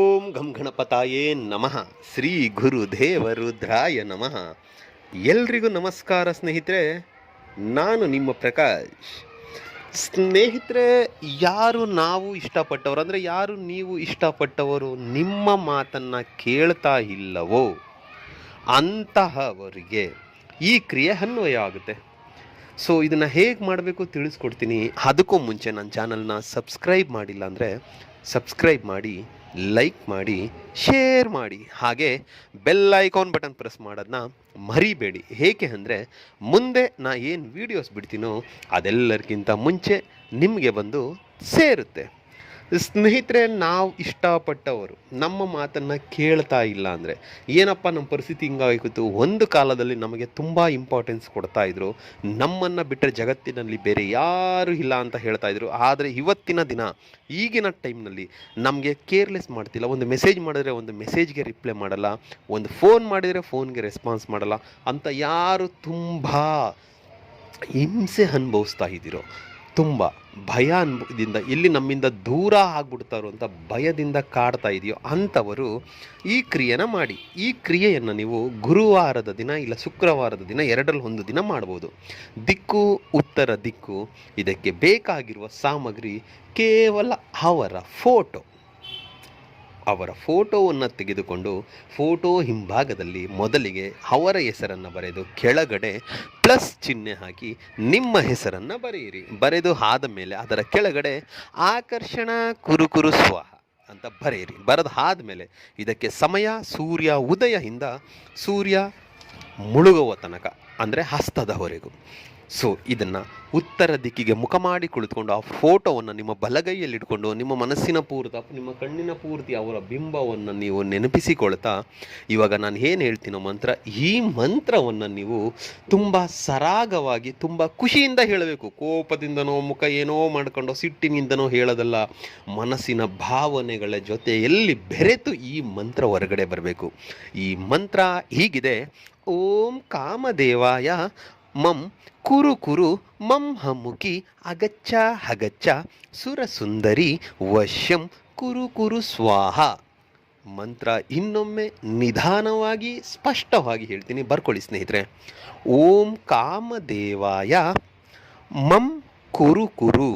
ಓಂ ಗಂ ಗಣಪತಾಯೇ ನಮಃ. ಶ್ರೀ ಗುರುದೇವ ರುದ್ರಾಯ ನಮಃ. ಎಲ್ರಿಗೂ ನಮಸ್ಕಾರ ಸ್ನೇಹಿತರೆ. ನಾನು ನಿಮ್ಮ ಪ್ರಕಾಶ್. ಸ್ನೇಹಿತರೆ, ಯಾರು ನಾವು ಇಷ್ಟಪಟ್ಟವರು ಅಂದರೆ ಯಾರು ನೀವು ಇಷ್ಟಪಟ್ಟವರು ನಿಮ್ಮ ಮಾತನ್ನು ಕೇಳ್ತಾ ಇಲ್ಲವೋ ಅಂತಹವರಿಗೆ ಈ ಕ್ರಿಯೆ ಅನ್ವಯ ಆಗುತ್ತೆ. ಸೊ ಇದನ್ನು ಹೇಗೆ ಮಾಡಬೇಕು ತಿಳಿಸ್ಕೊಡ್ತೀನಿ. ಅದಕ್ಕೂ ಮುಂಚೆ ನನ್ನ ಚಾನಲ್ನ ಸಬ್ಸ್ಕ್ರೈಬ್ ಮಾಡಿಲ್ಲ ಅಂದರೆ ಸಬ್ಸ್ಕ್ರೈಬ್ ಮಾಡಿ, ಲೈಕ್ ಮಾಡಿ, ಶೇರ್ ಮಾಡಿ, ಹಾಗೆ ಬೆಲ್ ಐಕಾನ್ ಬಟನ್ ಪ್ರೆಸ್ ಮಾಡೋದನ್ನ ಮರಿಬೇಡಿ. ಏಕೆ ಅಂದರೆ ಮುಂದೆ ನಾ ಏನು ವೀಡಿಯೋಸ್ ಬಿಡ್ತೀನೋ ಅದೆಲ್ಲರಿಗಿಂತ ಮುಂಚೆ ನಿಮಗೆ ಬಂದು ಸೇರುತ್ತೆ. ಸ್ನೇಹಿತರೆ, ನಾವು ಇಷ್ಟಪಟ್ಟವರು ನಮ್ಮ ಮಾತನ್ನು ಕೇಳ್ತಾ ಇಲ್ಲ ಅಂದರೆ ಏನಪ್ಪ ನಮ್ಮ ಪರಿಸ್ಥಿತಿ ಹಿಂಗಾಗಿತ್ತು. ಒಂದು ಕಾಲದಲ್ಲಿ ನಮಗೆ ತುಂಬ ಇಂಪಾರ್ಟೆನ್ಸ್ ಕೊಡ್ತಾಯಿದ್ರು, ನಮ್ಮನ್ನು ಬಿಟ್ಟರೆ ಜಗತ್ತಿನಲ್ಲಿ ಬೇರೆ ಯಾರೂ ಇಲ್ಲ ಅಂತ ಹೇಳ್ತಾಯಿದ್ರು. ಆದರೆ ಇವತ್ತಿನ ದಿನ ಈಗಿನ ಟೈಮ್ನಲ್ಲಿ ನಮಗೆ ಕೇರ್ಲೆಸ್ ಮಾಡ್ತಿಲ್ಲ. ಒಂದು ಮೆಸೇಜ್ ಮಾಡಿದ್ರೆ ಒಂದು ಮೆಸೇಜ್ಗೆ ರಿಪ್ಲೈ ಮಾಡಲ್ಲ, ಒಂದು ಫೋನ್ ಮಾಡಿದರೆ ಫೋನ್ಗೆ ರೆಸ್ಪಾನ್ಸ್ ಮಾಡಲ್ಲ ಅಂತ ಯಾರು ತುಂಬ ಹಿಂಸೆ ಅನುಭವಿಸ್ತಾ ಇದ್ದೀರೋ, ತುಂಬ ಭಯ ಅನುಭವದಿಂದ ಎಲ್ಲಿ ನಮ್ಮಿಂದ ದೂರ ಆಗ್ಬಿಡ್ತಾರೋ ಅಂತ ಭಯದಿಂದ ಕಾಡ್ತಾ ಇದೆಯೋ ಅಂಥವರು ಈ ಕ್ರಿಯೆನ ಮಾಡಿ. ಈ ಕ್ರಿಯೆಯನ್ನು ನೀವು ಗುರುವಾರದ ದಿನ ಇಲ್ಲ ಶುಕ್ರವಾರದ ದಿನ, ಎರಡರಲ್ಲಿ ಒಂದು ದಿನ ಮಾಡ್ಬೋದು. ದಿಕ್ಕು ಉತ್ತರ ದಿಕ್ಕು. ಇದಕ್ಕೆ ಬೇಕಾಗಿರುವ ಸಾಮಗ್ರಿ ಕೇವಲ ಅವರ ಫೋಟೋವನ್ನು ತೆಗೆದುಕೊಂಡು ಫೋಟೋ ಹಿಂಭಾಗದಲ್ಲಿ ಮೊದಲಿಗೆ ಅವರ ಹೆಸರನ್ನು ಬರೆದು ಕೆಳಗಡೆ ಪ್ಲಸ್ ಚಿಹ್ನೆ ಹಾಕಿ ನಿಮ್ಮ ಹೆಸರನ್ನು ಬರೆಯಿರಿ. ಬರೆದು ಆದ ಮೇಲೆ ಅದರ ಕೆಳಗಡೆ ಆಕರ್ಷಣಾ ಕುರುಕುರು ಸ್ವಾಹ ಅಂತ ಬರೆಯಿರಿ. ಬರೆದು ಆದಮೇಲೆ ಇದಕ್ಕೆ ಸಮಯ ಸೂರ್ಯ ಉದಯದಿಂದ ಸೂರ್ಯ ಮುಳುಗುವ ತನಕ, ಅಂದರೆ ಹಸ್ತದವರೆಗೂ. ಸೊ ಇದನ್ನು ಉತ್ತರ ದಿಕ್ಕಿಗೆ ಮುಖ ಮಾಡಿ ಕುಳಿತುಕೊಂಡು ಆ ಫೋಟೋವನ್ನು ನಿಮ್ಮ ಬಲಗೈಯಲ್ಲಿ ಇಟ್ಕೊಂಡು ನಿಮ್ಮ ಮನಸ್ಸಿನ ಪೂರ್ತಿ, ನಿಮ್ಮ ಕಣ್ಣಿನ ಪೂರ್ತಿ ಅವರ ಬಿಂಬವನ್ನು ನೀವು ನೆನಪಿಸಿಕೊಳ್ತಾ, ಇವಾಗ ನಾನು ಏನು ಹೇಳ್ತೀನೋ ಮಂತ್ರ, ಈ ಮಂತ್ರವನ್ನು ನೀವು ತುಂಬ ಸರಾಗವಾಗಿ ತುಂಬ ಖುಷಿಯಿಂದ ಹೇಳಬೇಕು. ಕೋಪದಿಂದನೋ ಮುಖ ಏನೋ ಮಾಡ್ಕೊಂಡು ಸಿಟ್ಟಿನಿಂದನೋ ಹೇಳೋದಲ್ಲ, ಮನಸ್ಸಿನ ಭಾವನೆಗಳ ಜೊತೆಯಲ್ಲಿ ಬೆರೆತು ಈ ಮಂತ್ರ ಹೊರಗಡೆ ಬರಬೇಕು. ಈ ಮಂತ್ರ ಹೀಗಿದೆ: ಓಂ ಕಾಮದೇವಾಯ ಮಂ ಕುರು ಕುರು ಮಂ ಹಮುಕಿ ಅಗಚ್ಚ ಹಗಚ್ಚ ಸುರಸುಂದರಿ ವಶ್ಯಂ ಕುರು ಕುರು ಸ್ವಾಹ. ಮಂತ್ರ ಇನ್ನೊಮ್ಮೆ ನಿಧಾನವಾಗಿ ಸ್ಪಷ್ಟವಾಗಿ ಹೇಳ್ತೀನಿ, ಬರ್ಕೊಳ್ಳಿ ಸ್ನೇಹಿತರೆ. ಓಂ ಕಾಮದೇವಾಯ ಮಂ ಕುರು ಕುರು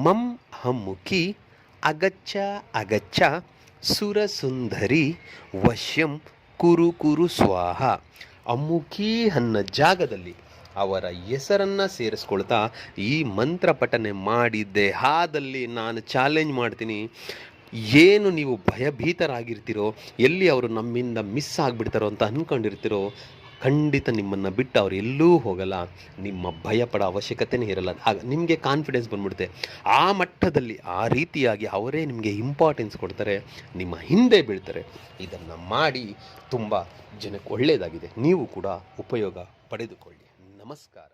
ಮಂ ಹಮುಕಿ ಅಗಚ್ಚ ಅಗಚ್ಚ ಸುರಸುಂದರಿ ವಶ್ಯಂ ಕುರು ಕುರು ಸ್ವಾಹ. ಅಮುಖಿ ಅನ್ನೋ ಜಾಗದಲ್ಲಿ ಅವರ ಹೆಸರನ್ನು ಸೇರಿಸ್ಕೊಳ್ತಾ ಈ ಮಂತ್ರ ಪಠನೆ ಮಾಡಿದ್ದೆ ಆದಲ್ಲಿ ನಾನು ಚಾಲೆಂಜ್ ಮಾಡ್ತೀನಿ, ಏನು ನೀವು ಭಯಭೀತರಾಗಿರ್ತೀರೋ, ಎಲ್ಲಿ ಅವರು ನಮ್ಮಿಂದ ಮಿಸ್ ಆಗಿಬಿಡ್ತಾರೋ ಅಂತ ಅಂದ್ಕೊಂಡಿರ್ತೀರೋ, ಖಂಡಿತ ನಿಮ್ಮನ್ನು ಬಿಟ್ಟು ಅವ್ರು ಎಲ್ಲೂ ಹೋಗಲ್ಲ. ನಿಮ್ಮ ಭಯಪಡೋ ಅವಶ್ಯಕತೆಯೇ ಇರಲ್ಲ. ಆಗ ನಿಮಗೆ ಕಾನ್ಫಿಡೆನ್ಸ್ ಬಂದ್ಬಿಡುತ್ತೆ. ಆ ಮಟ್ಟದಲ್ಲಿ ಆ ರೀತಿಯಾಗಿ ಅವರೇ ನಿಮಗೆ ಇಂಪಾರ್ಟೆನ್ಸ್ ಕೊಡ್ತಾರೆ, ನಿಮ್ಮ ಹಿಂದೆ ಬೀಳ್ತಾರೆ. ಇದನ್ನು ಮಾಡಿ ತುಂಬ ಜನಕ್ಕೆ ಒಳ್ಳೆಯದಾಗಿದೆ. ನೀವು ಕೂಡ ಉಪಯೋಗ ಪಡೆದುಕೊಳ್ಳಿ. ನಮಸ್ಕಾರ.